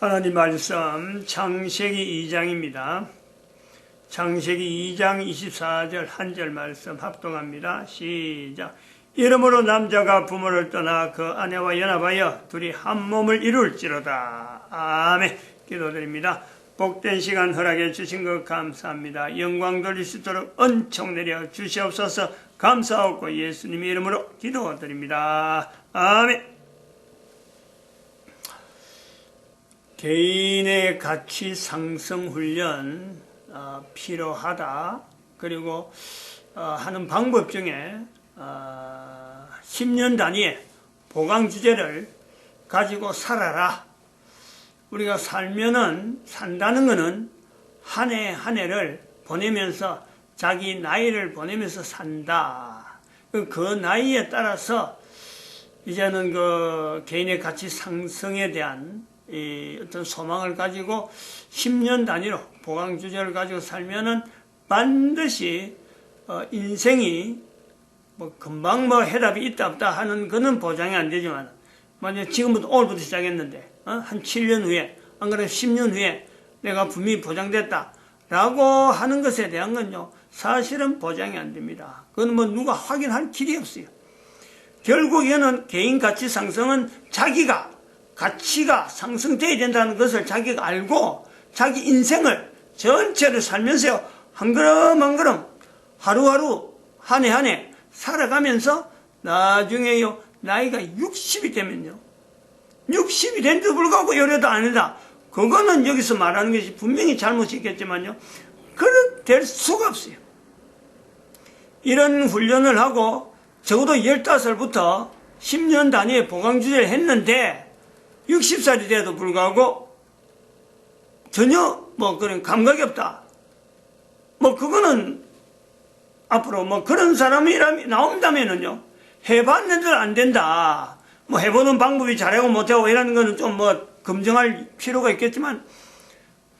하나님 말씀 창세기 2장입니다. 창세기 2장 24절 한 절 말씀 합동합니다. 시작. 이러므로 남자가 부모를 떠나 그 아내와 연합하여 둘이 한 몸을 이룰지로다. 아멘. 기도드립니다. 복된 시간 허락해 주신 것 감사합니다. 영광 돌릴 수 있도록 은총 내려 주시옵소서. 감사하고 예수님 이름으로 기도드립니다. 아멘. 개인의 가치 상승 훈련 필요하다. 그리고 하는 방법 중에 10년 단위의 보강 주제를 가지고 살아라. 우리가 산다는 것은 한 해 한 해를 보내면서 자기 나이를 보내면서 산다. 그 나이에 따라서 이제는 그 개인의 가치 상승에 대한 어떤 소망을 가지고 10년 단위로 보강 주제를 가지고 살면은 반드시 인생이 뭐 금방 뭐 해답이 있다 없다 하는 그는 보장이 안 되지만 만약 지금부터 오늘부터 시작했는데 한 7년 후에 안 그래도 10년 후에 내가 분명히 보장됐다 라고 하는 것에 대한 건요 사실은 보장이 안 됩니다. 그건 뭐 누가 확인할 길이 없어요. 결국에는 개인 가치 상승은 자기가 가치가 상승돼야 된다는 것을 자기가 알고 자기 인생을 전체를 살면서 한 걸음 한 걸음 하루하루 한 해 한 해 살아가면서 나중에요 나이가 60이 되면요 60이 된데도 불구하고 열애도 안 한다. 그거는 여기서 말하는 것이 분명히 잘못이 있겠지만요 그렇게 될 수가 없어요. 이런 훈련을 하고 적어도 15살부터 10년 단위의 보강주제를 했는데 60살이 돼도 불구하고 전혀 뭐 그런 감각이 없다. 뭐 그거는 앞으로 뭐 그런 사람이 나온다면은요 해봤는데도 안 된다. 뭐 해보는 방법이 잘하고 못하고 이라는 거는 좀 뭐 검증할 필요가 있겠지만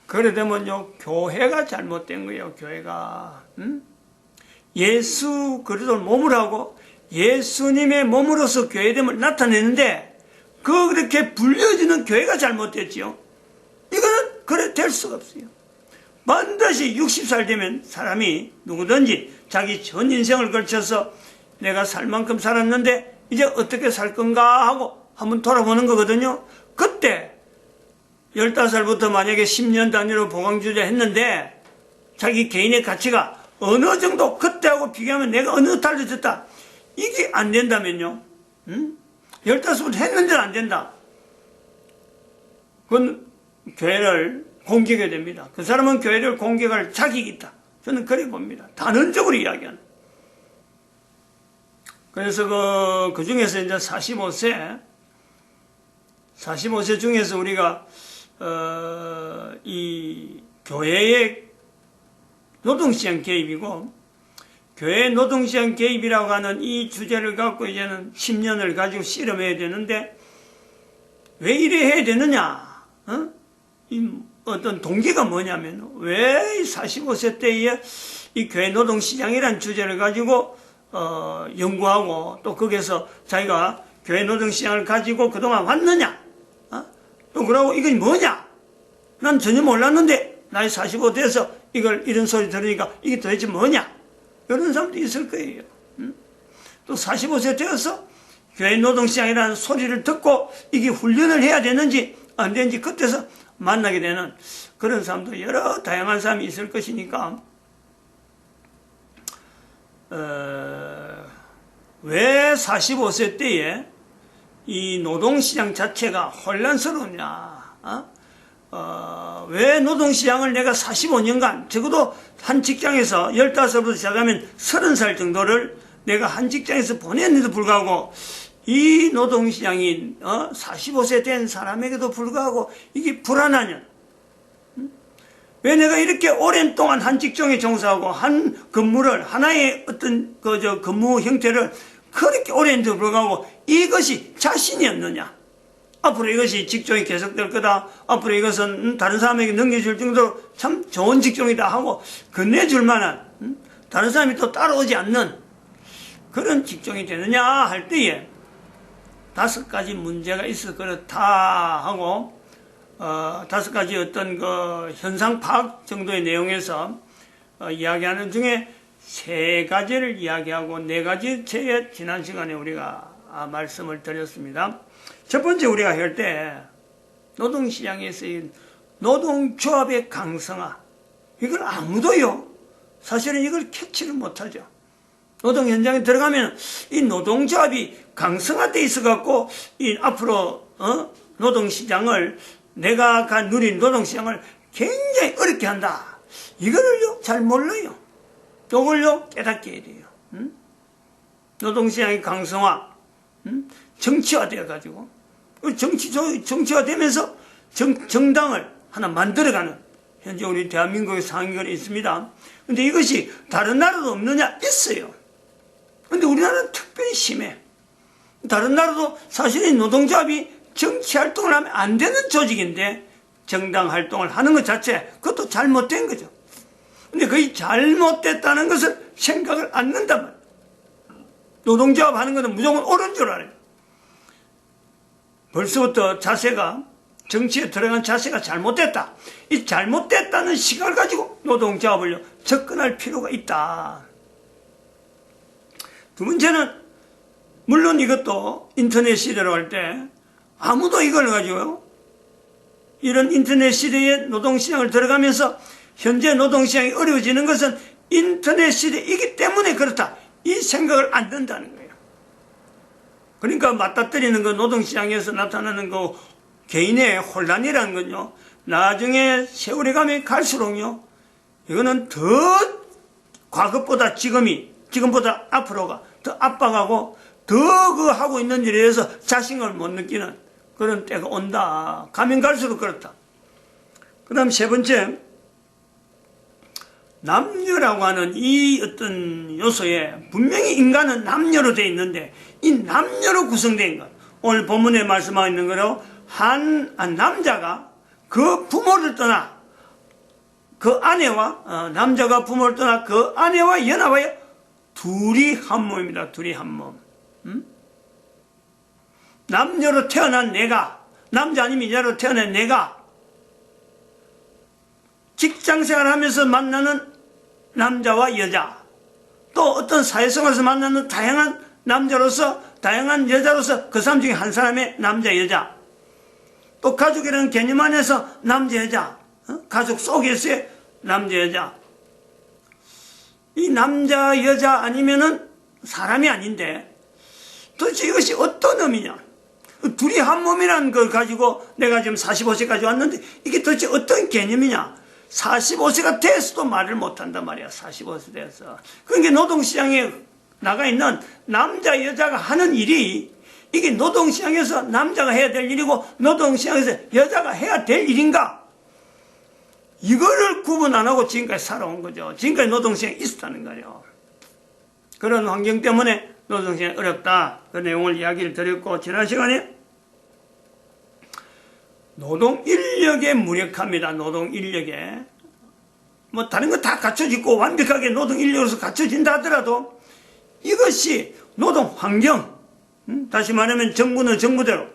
그래 되면요 교회가 잘못된 거예요. 교회가 예수 그리스도를 몸으로 하고 예수님의 몸으로서 교회됨을 나타내는데 그렇게 불려지는 교회가 잘못됐지요. 이거는 그래 될 수가 없어요. 반드시 60살 되면 사람이 누구든지 자기 전 인생을 걸쳐서 내가 살 만큼 살았는데 이제 어떻게 살 건가 하고 한번 돌아보는 거거든요. 그때 15살부터 만약에 10년 단위로 보강주제 했는데 자기 개인의 가치가 어느 정도 그때하고 비교하면 내가 어느 달라졌다. 이게 안 된다면요. 15부터 했는데도 안 된다. 그건 교회를 공격해야 됩니다. 그 사람은 교회를 공격할 자격이 있다. 저는 그래 봅니다. 단언적으로 이야기하는. 그래서 그 중에서 이제 45세 중에서 우리가, 이 교회의 노동시장 개입이고, 교회 노동시장 개입이라고 하는 이 주제를 갖고 이제는 10년을 가지고 실험해야 되는데 왜 이래 해야 되느냐? 어떤 동기가 뭐냐면 왜 45세 때에 이 교회 노동시장이라는 주제를 가지고 연구하고 또 거기에서 자기가 교회 노동시장을 가지고 그동안 왔느냐? 또 그러고 이건 뭐냐? 난 전혀 몰랐는데 나이 45 돼서 이런 소리 들으니까 이게 도대체 뭐냐? 이런 사람도 있을 거예요. 또 45세 되어서 교회 노동시장이라는 소리를 듣고 이게 훈련을 해야 되는지 안 되는지 그때서 만나게 되는 그런 사람도 여러 다양한 사람이 있을 것이니까 왜 45세 때에 이 노동시장 자체가 혼란스러우냐? 왜 노동시장을 내가 45년간 적어도 한 직장에서 15살부터 시작하면 30살 정도를 내가 한 직장에서 보냈는데도 불구하고 이 노동시장이 45세 된 사람에게도 불구하고 이게 불안하냐? 왜 내가 이렇게 오랜 동안 한 직종에 종사하고 한 근무를 하나의 어떤 근무 형태를 그렇게 오랜데도 불구하고 이것이 자신이 없느냐? 앞으로 이것이 직종이 계속될 거다. 앞으로 이것은 다른 사람에게 넘겨줄 정도로 참 좋은 직종이다 하고 건네줄 만한 다른 사람이 또 따라오지 않는 그런 직종이 되느냐 할 때에 5가지 문제가 있어 그렇다 하고 다섯 가지 어떤 그 현상 파악 정도의 내용에서 이야기하는 중에 세 가지를 이야기하고 네 가지 제에 지난 시간에 우리가 말씀을 드렸습니다. 첫 번째 우리가 할 때 노동시장에서의 노동조합의 강성화, 이걸 아무도요 사실은 이걸 캐치를 못하죠. 노동 현장에 들어가면 이 노동조합이 강성화돼 있어 갖고 이 앞으로 노동시장을 내가 누린 노동시장을 굉장히 어렵게 한다. 이거를요 잘 몰라요. 이걸요 깨닫게 해야 돼요. 노동시장의 강성화, 정치화되어 가지고 정치화되면서 정당을 하나 만들어가는 현재 우리 대한민국의 상황이 있습니다. 근데 이것이 다른 나라도 없느냐? 있어요. 근데 우리나라는 특별히 심해. 다른 나라도 사실은 노동조합이 정치활동을 하면 안 되는 조직인데 정당 활동을 하는 것 자체, 그것도 잘못된 거죠. 근데 그게 잘못됐다는 것을 생각을 안 한단 말이에요. 노동조합 하는 것은 무조건 옳은 줄 알아요. 벌써부터 자세가, 정치에 들어간 자세가 잘못됐다. 이 잘못됐다는 시각을 가지고 노동조합을 접근할 필요가 있다. 두 번째는, 물론 이것도 인터넷 시대로 할 때 아무도 이걸 가지고요, 이런 인터넷 시대에 노동시장을 들어가면서 현재 노동시장이 어려워지는 것은 인터넷 시대이기 때문에 그렇다. 이 생각을 안 든다는 거예요. 그러니까 맞닥뜨리는 그 노동시장에서 나타나는 그 개인의 혼란이라는 건요, 나중에 세월이 가면 갈수록요, 이거는 더 과거보다 지금보다 앞으로가 더 압박하고 더 그 하고 있는 일에 대해서 자신감을 못 느끼는 그런 때가 온다. 가면 갈수록 그렇다. 그 다음 세 번째, 남녀라고 하는 이 어떤 요소에 분명히 인간은 남녀로 되어 있는데 이 남녀로 구성된 것, 오늘 본문에 말씀하고 있는 거로 한 남자가 그 부모를 떠나 그 아내와 남자가 부모를 떠나 그 아내와 연합하여 둘이 한 몸입니다. 둘이 한 몸. 남녀로 태어난 내가, 남자 아니면 여자로 태어난 내가 직장생활을 하면서 만나는 남자와 여자, 또 어떤 사회생활에서 만나는 다양한 남자로서 다양한 여자로서 그 사람 중에 한 사람의 남자 여자, 또 가족이라는 개념 안에서 남자 여자, 가족 속에서의 남자 여자, 이 남자 여자 아니면은 사람이 아닌데 도대체 이것이 어떤 의미냐? 둘이 한 몸이라는 걸 가지고 내가 지금 45세까지 왔는데 이게 도대체 어떤 개념이냐? 45세가 돼서도 말을 못한단 말이야. 45세 돼서. 그러니까 노동시장에 나가 있는 남자 여자가 하는 일이 이게 노동시장에서 남자가 해야 될 일이고 노동시장에서 여자가 해야 될 일인가? 이거를 구분 안 하고 지금까지 살아온 거죠. 지금까지 노동시장이 있었다는 거예요. 그런 환경 때문에 노동시장이 어렵다. 그 내용을 이야기를 드렸고, 지난 시간에 노동인력의 무력합니다. 노동인력에. 뭐 다른 거 다 갖춰지고 완벽하게 노동인력으로서 갖춰진다 하더라도 이것이 노동환경, 다시 말하면 정부는 정부대로,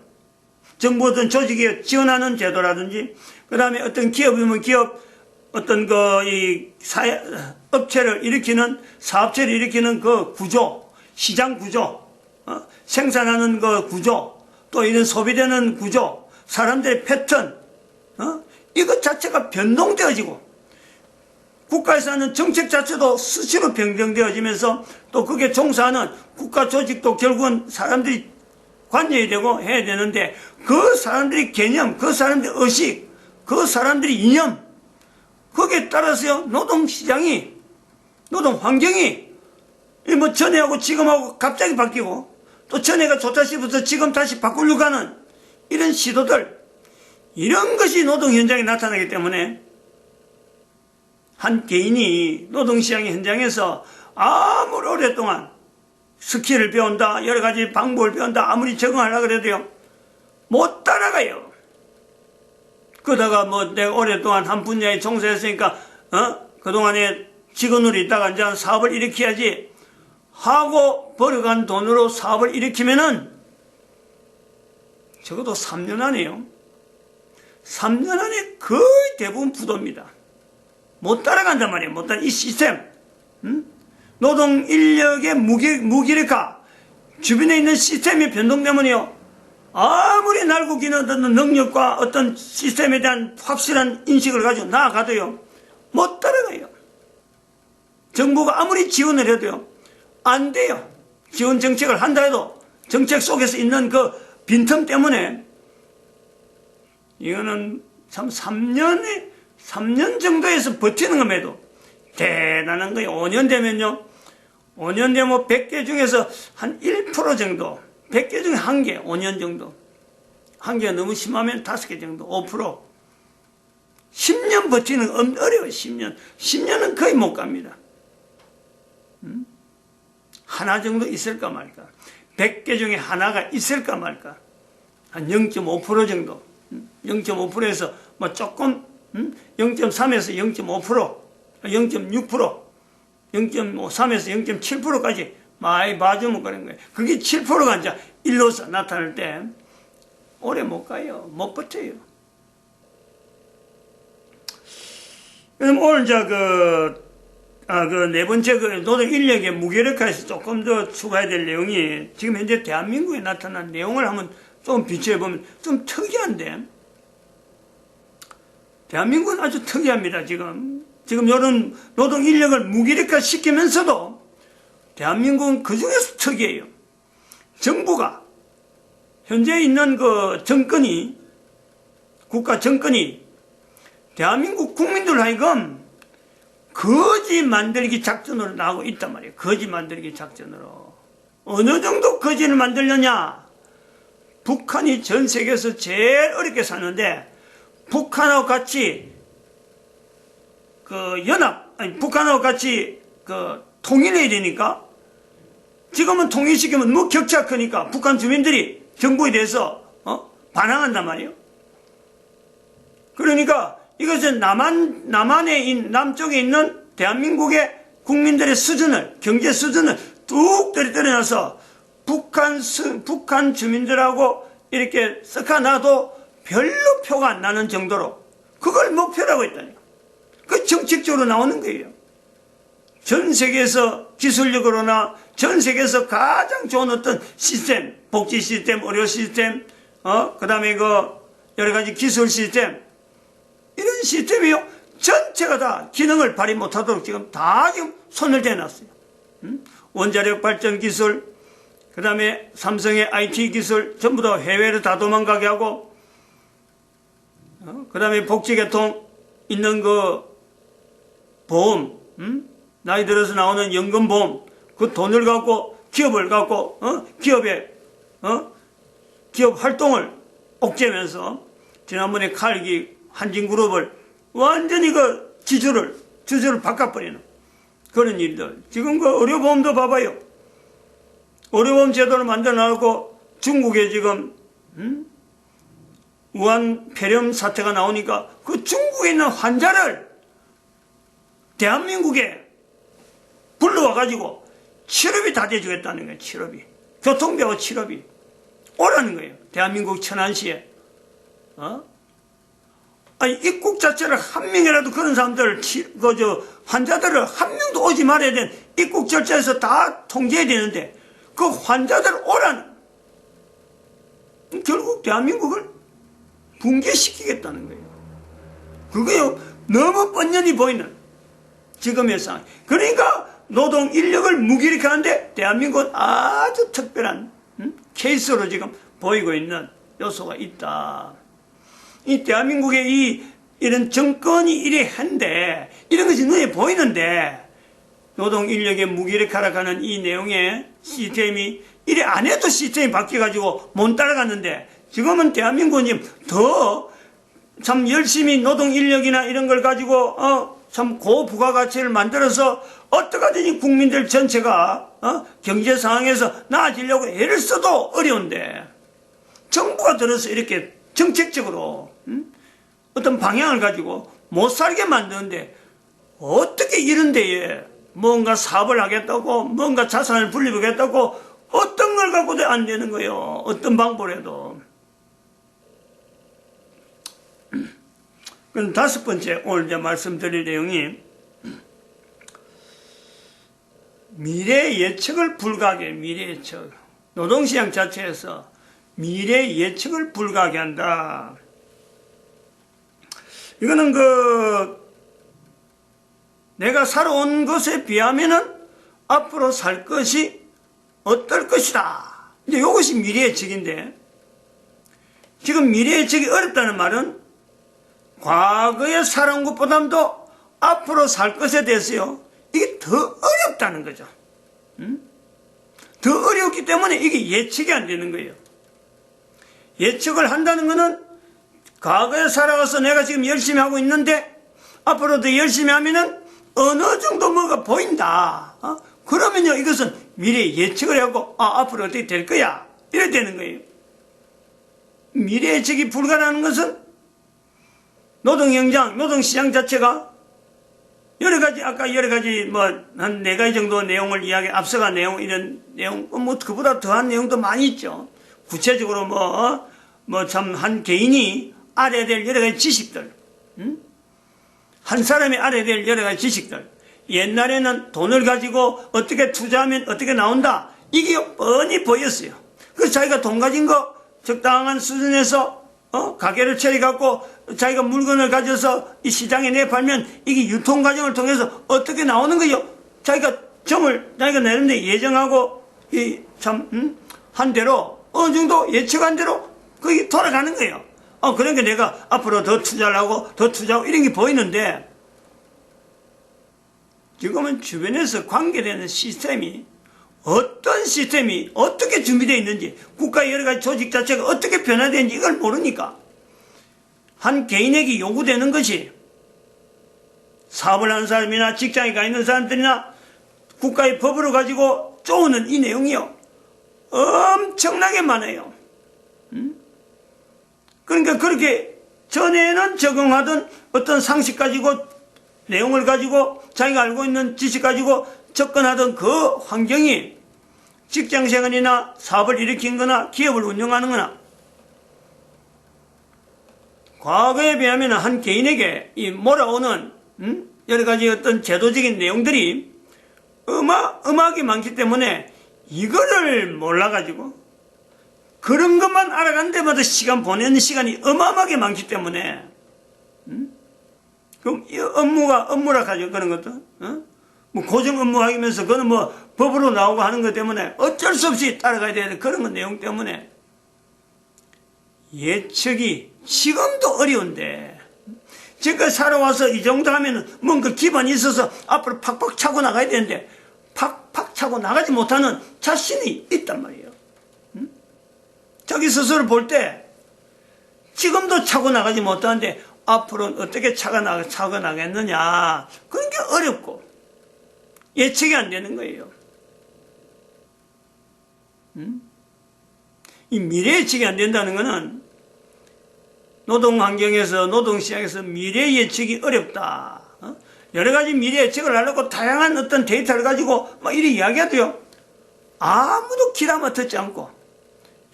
정부 어떤 조직에 지원하는 제도라든지, 그 다음에 어떤 기업이면 기업, 어떤 업체를 일으키는, 사업체를 일으키는 그 구조, 시장 구조, 생산하는 그 구조, 또 이런 소비되는 구조, 사람들의 패턴, 이것 자체가 변동되어지고, 국가에서 하는 정책 자체도 수시로 변경되어지면서 또 그게 종사하는 국가 조직도 결국은 사람들이 관여해야 되고 해야 되는데 그 사람들의 개념, 그 사람들의 의식, 그 사람들의 이념, 거기에 따라서요, 노동시장이, 노동환경이 뭐 전에하고 지금하고 갑자기 바뀌고 또 전에가 좋다 싶어서 지금 다시 바꾸려고 하는 이런 시도들, 이런 것이 노동 현장에 나타나기 때문에 한 개인이 노동시장 현장에서 아무리 오랫동안 스킬을 배운다, 여러 가지 방법을 배운다, 아무리 적응하려고 그래도요, 못 따라가요. 그러다가 뭐 내가 오랫동안 한 분야에 종사했으니까, 그동안에 직원으로 있다가 이제 사업을 일으켜야지 하고 벌어간 돈으로 사업을 일으키면은 적어도 3년 안에요. 3년 안에 거의 대부분 부도입니다. 못 따라간단 말이에요. 못 따라 이 시스템. 노동 인력의 무기력화, 주변에 있는 시스템의 변동 때문에요. 아무리 날고 기는 어떤 능력과 어떤 시스템에 대한 확실한 인식을 가지고 나아가도요, 못 따라가요. 정부가 아무리 지원을 해도요, 안 돼요. 지원 정책을 한다 해도 정책 속에서 있는 그 빈틈 때문에 이거는 참 3년 정도에서 버티는 것에도 대단한 거예요. 5년 되면요, 5년 되면 100개 중에서 한 1% 정도, 100개 중에 1개, 5년 정도. 1개가 너무 심하면 5개 정도, 5%. 10년 버티는 건 어려워요, 10년. 10년은 거의 못 갑니다. 하나 정도 있을까 말까. 100개 중에 하나가 있을까 말까. 한 0.5% 정도. 0.5%에서 뭐 조금, 0.3에서 0.5%, 0.6%, 0.3에서 0.7%까지 많이 봐주면 그런 거예요. 그게 7%가 이제 일로서 나타날 때 오래 못 가요. 못 버텨요. 그럼 오늘 네 번째 노동 인력의 무기력화에서 조금 더 추가해야 될 내용이 지금 현재 대한민국에 나타난 내용을 한번 좀 비춰보면 좀 특이한데, 대한민국은 아주 특이합니다. 지금 이런 노동 인력을 무기력화 시키면서도 대한민국은 그 중에서 특이해요. 정부가 현재 있는 그 정권이, 국가 정권이 대한민국 국민들 하여금 거지 만들기 작전으로 나오고 있단 말이에요. 거지 만들기 작전으로. 어느 정도 거지를 만들려냐? 북한이 전 세계에서 제일 어렵게 사는데, 북한하고 같이 북한하고 같이 통일해야 되니까, 지금은 통일시키면 뭐 격차가 크니까 북한 주민들이 정부에 대해서 반항한단 말이에요. 그러니까 이것은 남쪽에 있는 대한민국의 국민들의 수준을, 경제 수준을 뚝 떨어뜨려놔서 북한 주민들하고 이렇게 섞어놔도 별로 표가 안 나는 정도로 그걸 목표라고 했다니까. 그 정책적으로 나오는 거예요. 전 세계에서 기술력으로나 전 세계에서 가장 좋은 어떤 시스템, 복지 시스템, 의료 시스템, 그 다음에 여러 가지 기술 시스템, 이런 시스템이요, 전체가 다 기능을 발휘 못하도록 지금 손을 대놨어요. 원자력 발전 기술, 그 다음에 삼성의 IT 기술, 전부 다 해외로 다 도망가게 하고, 그 다음에 복지계통 있는 보험, 나이 들어서 나오는 연금보험, 그 돈을 갖고, 기업을 갖고, 기업 활동을 옥죄면서, 지난번에 칼기 한진그룹을 완전히 주주를 바꿔버리는 그런 일들. 지금 의료보험도 봐봐요. 의료보험 제도를 만들어 놨고, 중국에 지금, 우한 폐렴 사태가 나오니까 그 중국에 있는 환자를 대한민국에 불러와가지고 치료비 다 대주겠다는 거예요. 치료비. 교통비하고 치료비. 오라는 거예요. 대한민국 천안시에. 입국 자체를 한 명이라도 그런 사람들, 환자들을 한 명도 오지 말아야 되는 입국 절차에서 다 통제해야 되는데 그 환자들 오라는, 결국 대한민국을 붕괴시키겠다는 거예요. 그거요, 너무 뻔연히 보이는 지금의 상황. 그러니까 노동 인력을 무기력하는데 대한민국은 아주 특별한 케이스로 지금 보이고 있는 요소가 있다. 이 대한민국의 이런 정권이 이래 한데, 이런 것이 눈에 보이는데, 노동 인력의 무기력하락하는 이 내용의 시스템이, 이래 안 해도 시스템이 바뀌어가지고 못 따라갔는데, 지금은 대한민국은 지금 더 참 열심히 노동 인력이나 이런 걸 가지고, 참 고부가가치를 만들어서 어떡하든지 국민들 전체가, 경제 상황에서 나아지려고 애를 써도 어려운데, 정부가 들어서 이렇게 정책적으로 어떤 방향을 가지고 못 살게 만드는데, 어떻게 이런 데에 뭔가 사업을 하겠다고, 뭔가 자산을 불리우겠다고, 어떤 걸 갖고도 안 되는 거예요. 어떤 방법을 해도. 그럼 다섯 번째 오늘 이제 말씀드릴 내용이 미래 예측을 불가하게, 미래 예측. 노동시장 자체에서 미래 예측을 불가하게 한다. 이거는 내가 살아온 것에 비하면은 앞으로 살 것이 어떨 것이다. 이제 이것이 미래 예측인데, 지금 미래 예측이 어렵다는 말은 과거에 살아온 것보다도 앞으로 살 것에 대해서요, 이게 더 어렵다는 거죠. 더 어렵기 때문에 이게 예측이 안 되는 거예요. 예측을 한다는 것은 과거에 살아가서 내가 지금 열심히 하고 있는데 앞으로 더 열심히 하면은 어느 정도 뭐가 보인다. 그러면요, 이것은 미래 예측을 하고 앞으로 어떻게 될 거야, 이래 되는 거예요. 미래 예측이 불가능한 것은 노동현장, 노동시장 자체가 여러 가지, 아까 여러 가지 한 4가지 정도 내용을 앞서간 내용, 이런 내용, 그보다 더한 내용도 많이 있죠. 구체적으로 참 한 개인이 알아야 될 여러 가지 지식들, 한 사람이 알아야 될 여러 가지 지식들. 옛날에는 돈을 가지고 어떻게 투자하면 어떻게 나온다, 이게 뻔히 보였어요. 그래서 자기가 돈 가진 거 적당한 수준에서 가게를 차려갖고 자기가 물건을 가져서 이 시장에 내팔면 이게 유통 과정을 통해서 어떻게 나오는 거요. 자기가 점을 자기가 내는데 예정하고 한 대로 어느 정도 예측한 대로 그게 돌아가는 거예요. 그러니까 내가 앞으로 더 투자를 하고 더 투자하고 이런 게 보이는데, 지금은 주변에서 관계되는 시스템이 어떤 시스템이 어떻게 준비되어 있는지, 국가의 여러 가지 조직 자체가 어떻게 변화되는지 이걸 모르니까 한 개인에게 요구되는 것이, 사업을 하는 사람이나 직장에 가 있는 사람들이나 국가의 법으로 가지고 쪼는 이 내용이요, 엄청나게 많아요. 그러니까 그렇게 전에는 적용하던 어떤 상식 가지고, 내용을 가지고, 자기가 알고 있는 지식 가지고 접근하던 그 환경이 직장생활이나 사업을 일으킨 거나 기업을 운영하는 거나, 과거에 비하면 한 개인에게 이 몰아오는 여러 가지 어떤 제도적인 내용들이 음악이 많기 때문에 이거를 몰라가지고 그런 것만 알아가는 데마다 시간 보내는 시간이 어마어마하게 많기 때문에, 그럼 이 업무라 하죠. 그런 것도. 고정 업무 하면서 그거는 법으로 나오고 하는 것 때문에 어쩔 수 없이 따라가야 되는 그런 내용 때문에 예측이 지금도 어려운데, 지금까지 살아와서 이 정도 하면은 뭔가 기반이 있어서 앞으로 팍팍 차고 나가야 되는데 팍팍 차고 나가지 못하는 자신이 있단 말이에요. 자기 스스로 볼 때 지금도 차고 나가지 못하는데 앞으로는 어떻게 차고 나겠느냐, 그런 게 어렵고 예측이 안 되는 거예요. 이 미래 예측이 안 된다는 것은 노동 환경에서, 노동시장에서 미래 예측이 어렵다. 여러 가지 미래 예측을 하려고 다양한 어떤 데이터를 가지고 이렇게 이야기해도요, 아무도 귀담아 듣지 않고,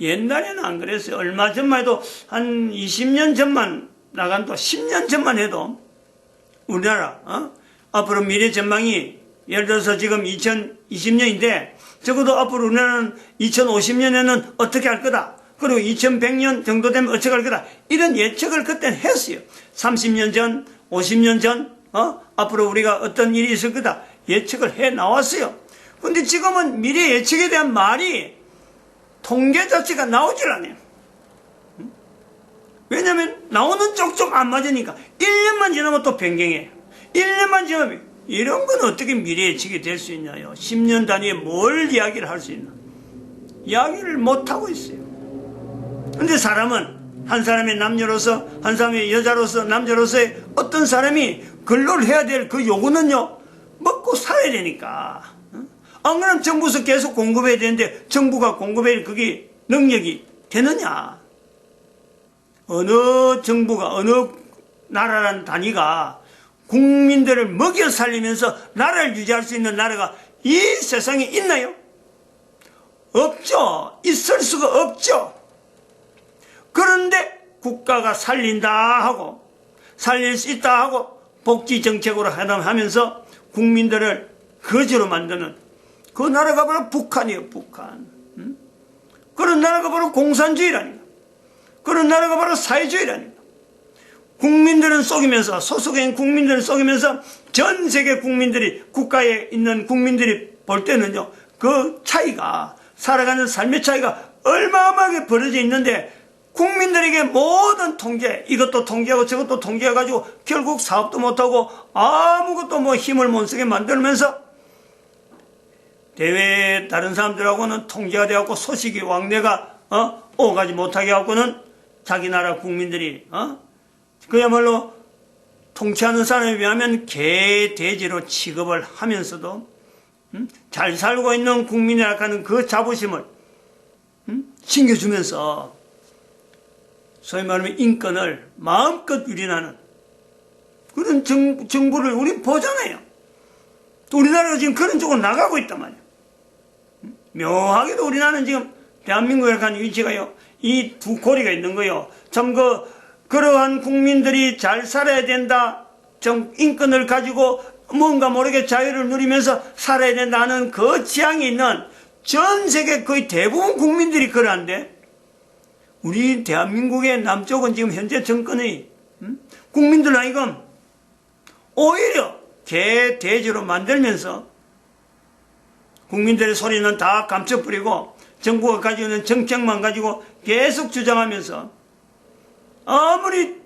옛날에는 안 그랬어요. 얼마 전만 해도 한 20년 전만 나간도 10년 전만 해도 우리나라 앞으로 미래 전망이, 예를 들어서 지금 2020년인데 적어도 앞으로 우리나라는 2050년에는 어떻게 할 거다, 그리고 2100년 정도 되면 어떻게 할 거다, 이런 예측을 그때는 했어요. 30년 전, 50년 전 앞으로 우리가 어떤 일이 있을 거다 예측을 해 나왔어요. 근데 지금은 미래 예측에 대한 말이, 통계 자체가 나오질 않아요. 왜냐면 나오는 쪽쪽 안 맞으니까 1년만 지나면 또 변경해. 1년만 지나면 이런 건 어떻게 미래 예측이 될 수 있냐요. 10년 단위에 뭘 이야기를 할 수 있나. 이야기를 못하고 있어요. 근데 사람은 한 사람의 남녀로서, 한 사람의 여자로서, 남자로서의 어떤 사람이 근로를 해야 될 그 요구는요, 먹고 살아야 되니까. 안 그러면 정부에서 계속 공급해야 되는데 정부가 공급할 그게 능력이 되느냐. 어느 정부가, 어느 나라라는 단위가 국민들을 먹여 살리면서 나라를 유지할 수 있는 나라가 이 세상에 있나요? 없죠. 있을 수가 없죠. 그런데 국가가 살린다 하고 살릴 수 있다 하고 복지 정책으로 하면서 국민들을 거지로 만드는 그 나라가 바로 북한이에요. 북한. 그런 나라가 바로 공산주의라니까. 그런 나라가 바로 사회주의라니까. 국민들은 속이면서, 소속인 국민들은 속이면서 전 세계 국민들이, 국가에 있는 국민들이 볼 때는요, 그 차이가, 살아가는 삶의 차이가 얼마만하게 벌어져 있는데, 국민들에게 모든 통제, 이것도 통제하고 저것도 통제해가지고 결국 사업도 못하고 아무것도 뭐 힘을 못 쓰게 만들면서 대외 다른 사람들하고는 통제가 되었고 소식이 왕래가 오가지 못하게 하고는 자기 나라 국민들이 그야말로 통치하는 사람에 비하면 개, 돼지로 취급을 하면서도 잘 살고 있는 국민이라고 하는 그 자부심을 챙겨주면서 소위 말하면 인권을 마음껏 유린하는 그런 정부를 우리 보잖아요. 또 우리나라가 지금 그런 쪽으로 나가고 있단 말이에요. 묘하게도 우리나라는 지금 대한민국이라고 하는 위치가요, 이 두 고리가 있는 거예요. 참 그러한 국민들이 잘 살아야 된다, 인권을 가지고 뭔가 모르게 자유를 누리면서 살아야 된다는 그 지향이 있는 전 세계 거의 대부분 국민들이 그러한데, 우리 대한민국의 남쪽은 지금 현재 정권의 국민들 아니금 오히려 개, 돼지로 만들면서 국민들의 소리는 다 감춰버리고 정부가 가지고 있는 정책만 가지고 계속 주장하면서 아무리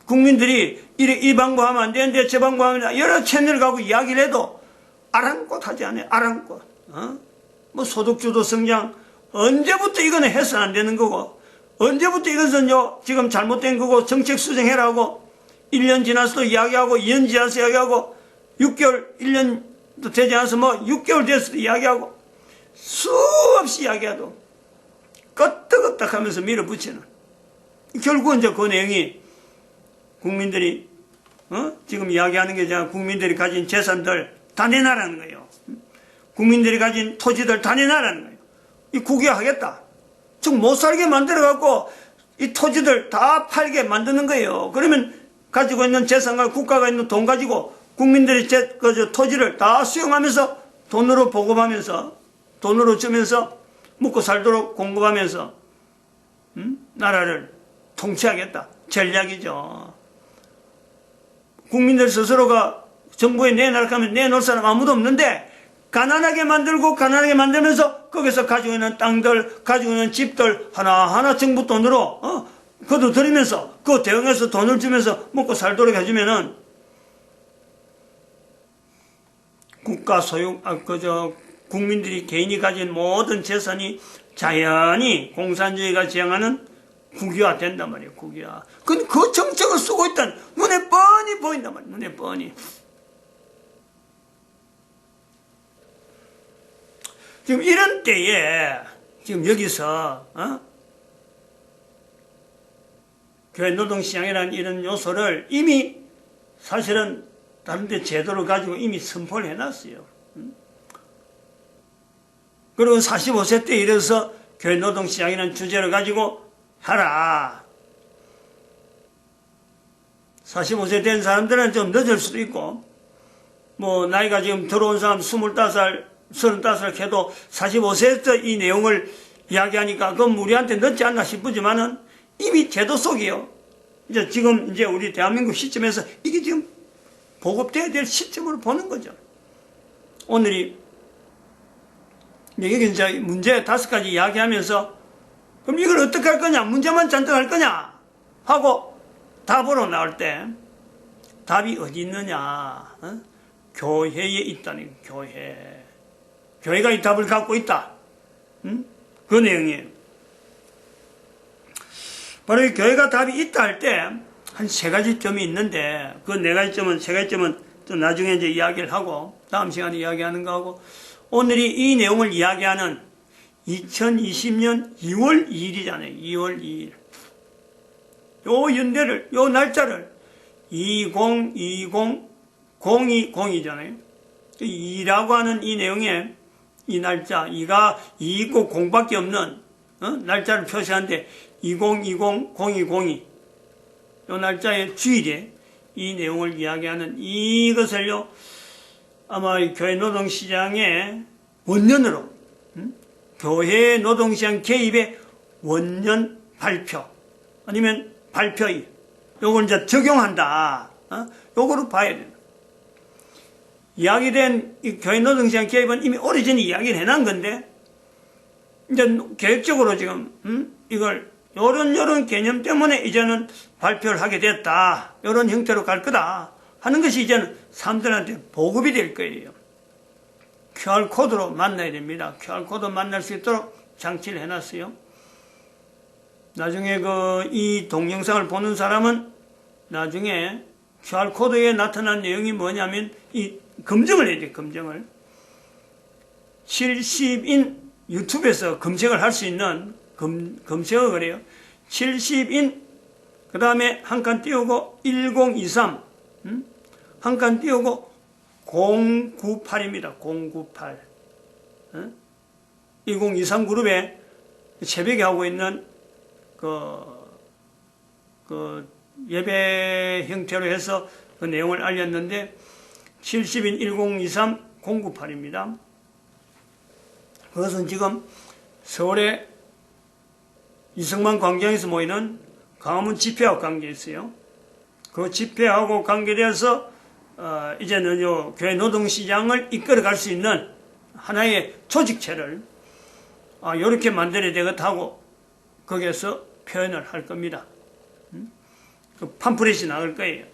국민들이 이 방법하면 안 되는데 저 방법하면 안 되는데 여러 채널 가고 이야기를 해도 아랑곳 하지 않아요. 아랑곳. 뭐 소득주도 성장 언제부터 이거는 해서는 안 되는 거고 언제부터 이것은요 지금 잘못된 거고 정책 수정해라고 1년 지나서도 이야기하고 2년 지나서 이야기하고 6개월 1년도 되지 않아서 뭐 6개월 돼서도 이야기하고 수없이 이야기해도 끄떡끄떡 하면서 밀어붙이는 결국은 이제 그 내용이 국민들이 지금 이야기하는 게 국민들이 가진 재산들 다 내놔라는 거예요. 국민들이 가진 토지들 다 내놔라는 거예요. 이 국유화하겠다. 즉 못 살게 만들어갖고 이 토지들 다 팔게 만드는 거예요. 그러면 가지고 있는 재산과 국가가 있는 돈 가지고 국민들이 토지를 다 수용하면서 돈으로 보급하면서 돈으로 주면서 먹고 살도록 공급하면서 나라를 통치하겠다. 전략이죠. 국민들 스스로가 정부에 내놓을까 하면 내놓을 사람 아무도 없는데 가난하게 만들고 가난하게 만들면서 거기서 가지고 있는 땅들, 가지고 있는 집들 하나하나 정부 돈으로 거둬들이면서 그 대응해서 돈을 주면서 먹고 살도록 해주면은 국가 소유, 국민들이 개인이 가진 모든 재산이 자연히 공산주의가 지향하는 국유화 된단 말이에요. 국유화. 그 정책을 쓰고 있다는 눈에 뻔히 보인단 말이에요. 눈에 뻔히. 지금 이런 때에 지금 여기서 교회 노동시장이라는 이런 요소를 이미 사실은 다른 데 제도를 가지고 이미 선포를 해놨어요. 그리고 45세 때 이래서 교회 노동시장이라는 주제를 가지고 하라. 45세 된 사람들은 좀 늦을 수도 있고 뭐 나이가 지금 들어온 사람 25살 35살 해도 45세에서 이 내용을 이야기하니까 그건 우리한테 늦지 않나 싶지만은 이미 제도 속이요. 지금 우리 대한민국 시점에서 이게 지금 보급돼야 될 시점으로 보는 거죠. 오늘이 여기 이제 문제 5가지 이야기하면서 그럼 이걸 어떻게 할 거냐? 문제만 잔뜩 할 거냐? 하고 답으로 나올 때 답이 어디 있느냐? 교회에 있다는 교회. 교회가 이 답을 갖고 있다. 그 내용이에요. 바로 이 교회가 답이 있다 할 때 한 3가지 점이 있는데 그 4가지 점은 3가지 점은 또 나중에 이제 이야기를 하고 다음 시간에 이야기하는 거하고 오늘이 이 내용을 이야기하는 2020년 2월 2일이잖아요. 2월 2일. 요 연대를, 요 날짜를 2020 020이잖아요. 2라고 하는 이 내용에 이 날짜, 2가 2 있고 0밖에 없는 날짜를 표시하는데 2020 020이 요 날짜의 주일에 이 내용을 이야기하는 이것을요, 아마 교회 노동시장의 원년으로, 교회 노동시장 개입의 원년 발표, 아니면 발표의, 요걸 이제 적용한다. 요거로 봐야 돼요. 이야기된 이 교회 노동시장 개입은 이미 오래전에 이야기를 해놓은 건데, 이제 계획적으로 지금, 이걸, 요런 개념 때문에 이제는 발표를 하게 됐다. 요런 형태로 갈 거다. 하는 것이 이제는 사람들한테 보급이 될 거예요. QR코드로 만나야 됩니다. QR코드 만날 수 있도록 장치를 해놨어요. 나중에 이 동영상을 보는 사람은 나중에 QR코드에 나타난 내용이 뭐냐면 이 검증을 해야 돼, 검증을. 70인 유튜브에서 검색을 할 수 있는 검색어 그래요. 70인, 그 다음에 한 칸 띄우고 1023, 한 칸 띄우고 098입니다. 098. 1023 그룹에 새벽에 하고 있는 예배 형태로 해서 그 내용을 알렸는데 70인 1023 098입니다. 그것은 지금 서울의 이승만 광장에서 모이는 광화문 집회하고 관계있어요. 그 집회하고 관계되어서 이제는 요 교회 노동시장을 이끌어갈 수 있는 하나의 조직체를 이렇게 만들어야 되겠다고 거기에서 표현을 할 겁니다. 그 팜프렛이 나갈 거예요.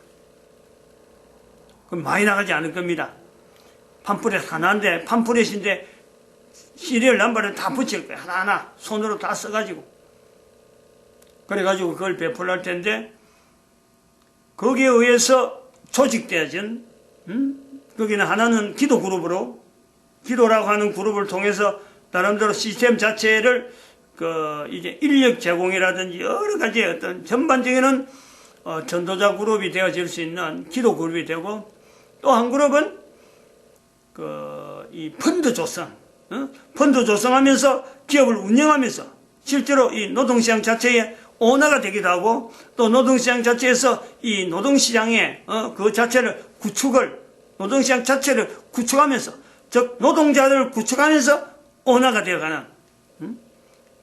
그 많이 나가지 않을 겁니다. 팜프렛 하나인데, 팜프렛인데 시리얼 넘버를 다 붙일 거예요. 하나하나 손으로 다 써가지고. 그래가지고 그걸 배포할 텐데, 거기에 의해서 조직되어진, 거기는 하나는 기도 그룹으로, 기도라고 하는 그룹을 통해서 나름대로 시스템 자체를 이제 인력 제공이라든지 여러 가지 어떤 전반적인 전도자 그룹이 되어질 수 있는 기도 그룹이 되고, 또 한 그룹은 이 펀드 조성, 펀드 조성하면서 기업을 운영하면서 실제로 이 노동시장 자체의 오너가 되기도 하고, 또 노동시장 자체에서 이 노동시장의 그 자체를 노동시장 자체를 구축하면서, 즉 노동자들을 구축하면서 오너가 되어가는,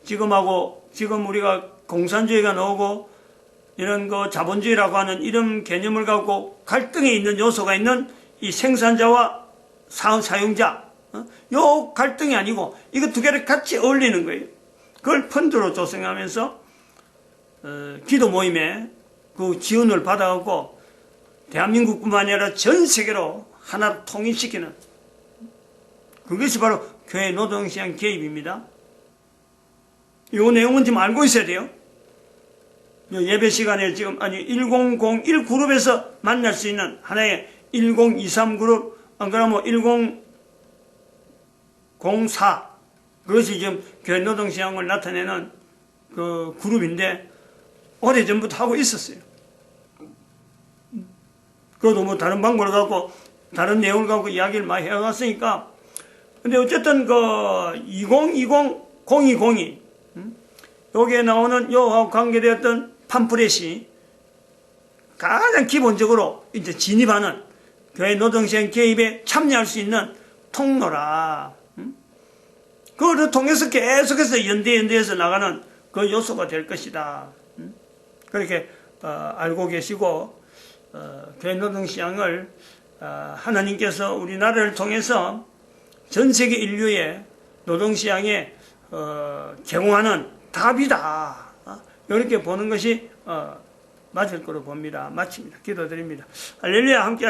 지금 우리가 공산주의가 나오고 이런 자본주의라고 하는 이런 개념을 갖고 갈등에 있는 요소가 있는 이 생산자와 사용자, 요 갈등이 아니고 이거 두 개를 같이 어울리는 거예요. 그걸 펀드로 조성하면서 기도 모임에 그 지원을 받아갖고 대한민국뿐만 아니라 전 세계로 하나 통일시키는, 그것이 바로 교회 노동시장 개입입니다. 이 내용은 지금 알고 있어야 돼요. 예배 시간에 지금 1001 그룹에서 만날 수 있는 하나의 1023 그룹, 안 그러면 1004, 그것이 지금 교회 노동시장을 나타내는 그 그룹인데 오래전부터 하고 있었어요. 그것도 뭐 다른 방법을 갖고 다른 내용을 갖고 이야기를 많이 해왔으니까. 근데 어쨌든 2020 여기에 나오는 요하고 관계되었던 팜프렛이 가장 기본적으로 이제 진입하는 교회 노동시장 개입에 참여할 수 있는 통로라. 그걸 통해서 계속해서 연대해서 나가는 그 요소가 될 것이다. 그렇게 알고 계시고, 교회 노동시장을 하나님께서 우리나라를 통해서 전 세계 인류의 노동시장에 제공하는 답이다. 이렇게 보는 것이 맞을 거로 봅니다. 마칩니다. 기도드립니다. 할렐루야. 함께